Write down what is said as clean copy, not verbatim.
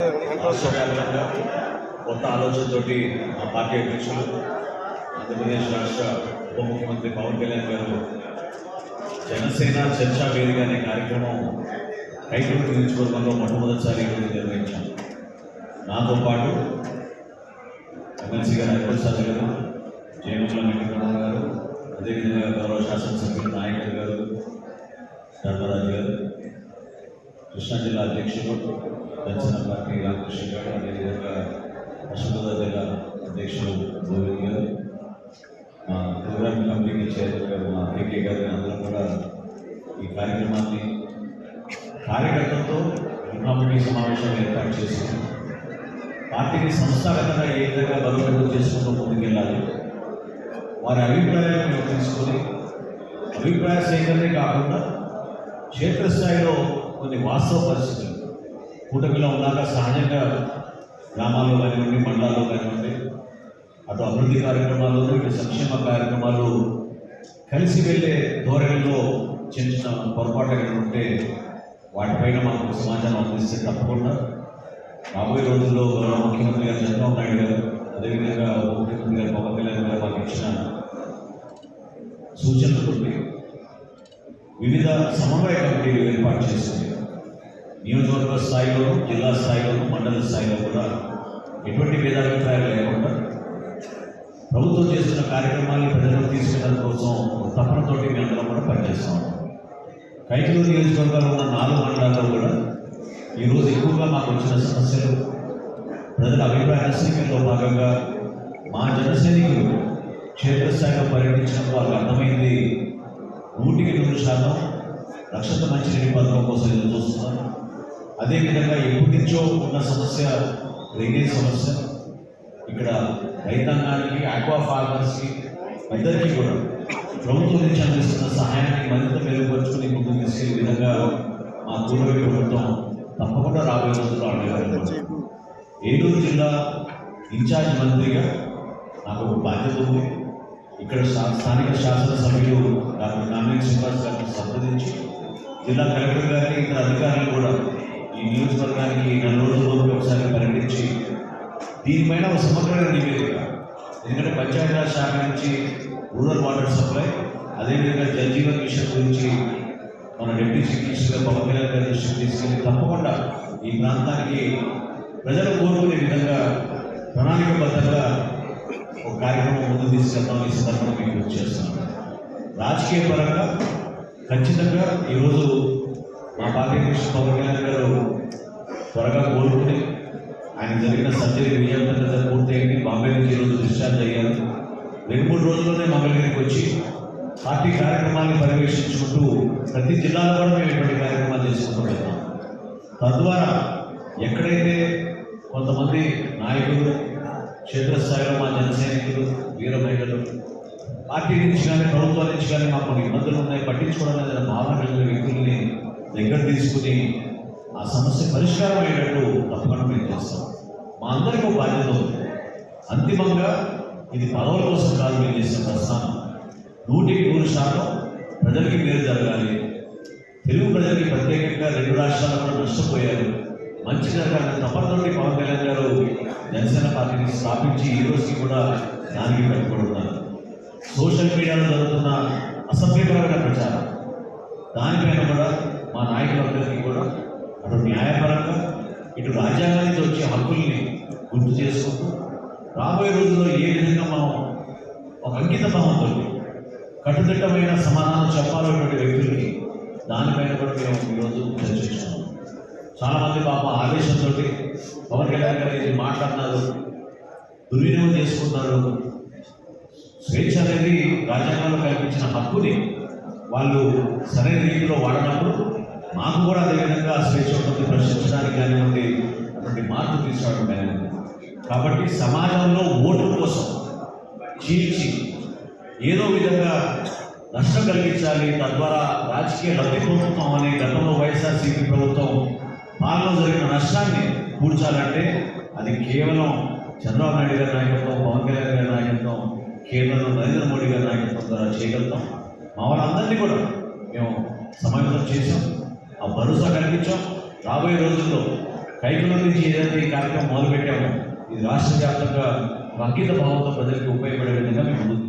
రాష్ట్రవ్యాప్తంగా కొత్త ఆలోచనతోటి మా పార్టీ అధ్యక్షులు ఆంధ్రప్రదేశ్ రాష్ట్ర ఉప ముఖ్యమంత్రి పవన్ కళ్యాణ్ గారు జనసేన చర్చా వేదిక అనే కార్యక్రమం కైకూరు నియోజకవర్గంలో మొట్టమొదటిసారి నిర్వహించాం. నాతో పాటు ఎమ్మెల్సీ గారు హరిప్రసాద్ గారు, జయమంగళ వెంకటరమణ గారు, అదేవిధంగా గౌరవ శాసనసభ్యులు నాయకులు గారు, ధర్మరాజు గారు, కృష్ణా జిల్లా అధ్యక్షులు జనసేన పార్టీ రామకృష్ణ గారు, అదేవిధంగా పశ్చిమ గోదావరి జిల్లా అధ్యక్షులు గోవింద్ గారు, మా ప్రోగ్రామ్ కమిటీ చైర్మన్ గారు మా కేకే గారు అందరం కూడా ఈ కార్యక్రమాన్ని కార్యకర్తలతో కమిటీ సమావేశం ఏర్పాటు చేసి పార్టీని సంస్థాగతంగా ఏ విధంగా బలోపేతం చేసుకుంటూ ముందుకెళ్ళాలి, వారి అభిప్రాయాలను తెలుసుకొని అభిప్రాయ సేకరణే కాకుండా క్షేత్రస్థాయిలో కొన్ని వాస్తవ పరిస్థితులు కూటమిలో ఉన్నాక సహజంగా గ్రామాల్లో కానివ్వండి, మండలాల్లో కానివ్వండి, అటు అభివృద్ధి కార్యక్రమాలు ఇటు సంక్షేమ కార్యక్రమాలు కలిసి వెళ్ళే ధోరణిలో చిన్న చిన్న పొరపాట్లు ఉంటే వాటిపైన మాకు సమాచారం అందిస్తే తప్పకుండా రాబోయే రోజుల్లో గౌరవ ముఖ్యమంత్రి గారు చంద్రబాబు నాయుడు గారు, అదేవిధంగా ముఖ్యమంత్రి గారు పవన్ కళ్యాణ్ గారు మాకు ఇచ్చిన సూచనలతో వివిధ సమన్వయ కమిటీలు ఏర్పాటు చేసింది. నియోజకవర్గ స్థాయిలోనూ, జిల్లా స్థాయిలోనూ, మండల స్థాయిలో కూడా ఎటువంటి భేదాభిప్రాయాలు లేకుండా ప్రభుత్వం చేస్తున్న కార్యక్రమాన్ని ప్రజలకు తీసుకెళ్ళడం కోసం తపనతోటి మేము అందరం కూడా పనిచేస్తాం. కైకలూరు నియోజకవర్గాల్లో ఉన్న 4 మండలాల్లో కూడా ఈరోజు ఎక్కువగా మాకు వచ్చిన సమస్యలు ప్రజల అభిప్రాయ సేకరణలో భాగంగా మా జనసైనికులు క్షేత్రస్థాయిలో పర్యటించడం వాళ్ళకి అర్థమైంది 100% రక్షిత మంచినీటి పథకం కోసం ఎదురు చూస్తున్నారు. అదేవిధంగా ఎప్పటి నుంచో ఉన్న సమస్య డ్రైనేజ్ సమస్య, ఇక్కడ రైతాంగానికి, ఆక్వా ఫార్మర్స్కి ఇద్దరికీ కూడా ప్రభుత్వం నుంచి అందిస్తున్న సహాయాన్ని మరింత మెరుగుపరుచుకుని ముందుకు తీసుకెళ్లే విధంగా మా కూటమి ప్రభుత్వం తప్పకుండా రాబోయే రోజుల్లో అడగగలుగుతాం. ఏలూరు జిల్లా ఇన్ఛార్జ్ మంత్రిగా నాకు ఒక బాధ్యత ఉంది. ఇక్కడ స్థానిక శాసనసభ్యులు డాక్టర్ కామినేని శ్రీనివాస్ గారిని సంప్రదించి జిల్లా కలెక్టర్ గారిని, ఇతర అధికారులు కూడా ఈ నియోజకవర్గానికి 4 రోజుల్లోపు ఒకసారి పర్యటించి దీనిపైన ఒక సమగ్రమైన నివేదిక, ఎందుకంటే పంచాయతీరాజ్ శాఖ నుంచి రూరల్ వాటర్ సప్లై, అదేవిధంగా జల్ జీవన్ మిషన్ గురించి మన deputy chief minister Pawan Kalyan గారి దృష్టికి తీసుకెళ్ళి తప్పకుండా ఈ ప్రాంతానికి ప్రజలు కోరుకునే విధంగా ప్రణాళికబద్ధంగా ఒక కార్యక్రమం ముందుకు తీసుకెళ్తాం. ఈ సందర్భంగా మీకు గుర్తు చేస్తున్నాను. రాజకీయ పరంగా ఖచ్చితంగా ఈరోజు మా పార్టీ అధ్యక్షుడు పవన్ కళ్యాణ్ గారు త్వరగా కోరుకుని ఆయన జరిగిన సర్జరీ విజయవంతంగా పూర్తయింది. బాంబే నుంచి ఈరోజు డిశ్చార్జ్ అయ్యారు. 2-3 రోజుల్లోనే మంగళగిరికి వచ్చి పార్టీ కార్యక్రమాన్ని పర్యవేక్షించుకుంటూ ప్రతి జిల్లాలో కూడా మేము ఇటువంటి కార్యక్రమాలు చేసుకుంటూ వెళ్తాం. తద్వారా ఎక్కడైతే కొంతమంది నాయకులు క్షేత్రస్థాయిలో మా జనసైనికులు, వీర మహిళలు పార్టీ నుంచి కానీ ప్రభుత్వం నుంచి కానీ మాకు కొన్ని ఇబ్బందులు ఉన్నాయి, పట్టించుకోవడం లేదా భావన కలిగిన వ్యక్తుల్ని దగ్గర తీసుకుని ఆ సమస్య పరిష్కారం అయ్యేటట్టు తప్పకుండా మేము చేస్తాం. మా అందరికీ ఒక బాధ్యత ఉంది. అంతిమంగా ఇది పదవుల కోసం కాదు మేము చేసిన ప్రస్థానం. 100% ప్రజలకి మేలు జరగాలి. తెలుగు ప్రజలకి ప్రత్యేకంగా 2 రాష్ట్రాలు కూడా నష్టపోయారు, మంచి జరగాలని తప్పనిసరి పవన్ కళ్యాణ్ గారు జనసేన పార్టీని స్థాపించి ఈ రోజుకి కూడా దానికి కట్టుబడుతున్నారు. సోషల్ మీడియాలో జరుగుతున్న అసభ్యకరమైన ప్రచారం దానిపైన కూడా మా నాయకులందరికీ కూడా అటు న్యాయపరంగా ఇటు రాజ్యాంగం నుంచి వచ్చే హక్కుల్ని గుర్తు చేసుకుంటూ రాబోయే రోజుల్లో ఏ విధంగా మనం ఒక అంకిత భావంతో కట్టుదిట్టమైన సమాధానం చెప్పాలన్నటువంటి వ్యక్తులకి దానిపైన కూడా మేము ఈరోజు చర్చించుకున్నాం. చాలామంది పాప ఆవేశంతో పవన్ కళ్యాణ్ గారు ఇది మాట్లాడినారు, దుర్వినియోగం చేసుకుంటున్నారు. స్వేచ్ఛ అనేది రాజ్యాంగంలో కల్పించిన హక్కుని వాళ్ళు సరైన రీతిలో వాడినప్పుడు మాకు కూడా అదేవిధంగా స్వేచ్ఛ ఉంటుంది, ప్రశ్నించడానికి కానివ్వండి, అటువంటి మార్పు తీసుకోవడం కానివ్వండి. కాబట్టి సమాజంలో ఓటు కోసం చీల్చి ఏదో విధంగా నష్టం కలిగించాలి, తద్వారా రాజకీయ లబ్ధి పొందుతామని గతంలో వైఎస్ఆర్సీపీ ప్రభుత్వం పాలనలో జరిగిన నష్టాన్ని పూడ్చాలంటే అది కేవలం చంద్రబాబు నాయుడు గారి నాయకత్వం, పవన్ కళ్యాణ్ గారి నాయకత్వం, కేంద్రంలో నరేంద్ర మోడీ గారి నాయకత్వం ద్వారా చేయగలుగుతాం. మా వాళ్ళందరినీ కూడా మేము సమావేశం చేసాం, ఆ భరోసా కల్పించాం. రాబోయే రోజుల్లో కైకుల నుంచి ఏదైతే ఈ కార్యక్రమం మొదలుపెట్టామో ఇది రాష్ట్ర వ్యాప్తంగా అంకిత భావంతో ప్రజలకు ఉపయోగపడే విధంగా మేము ముందుకు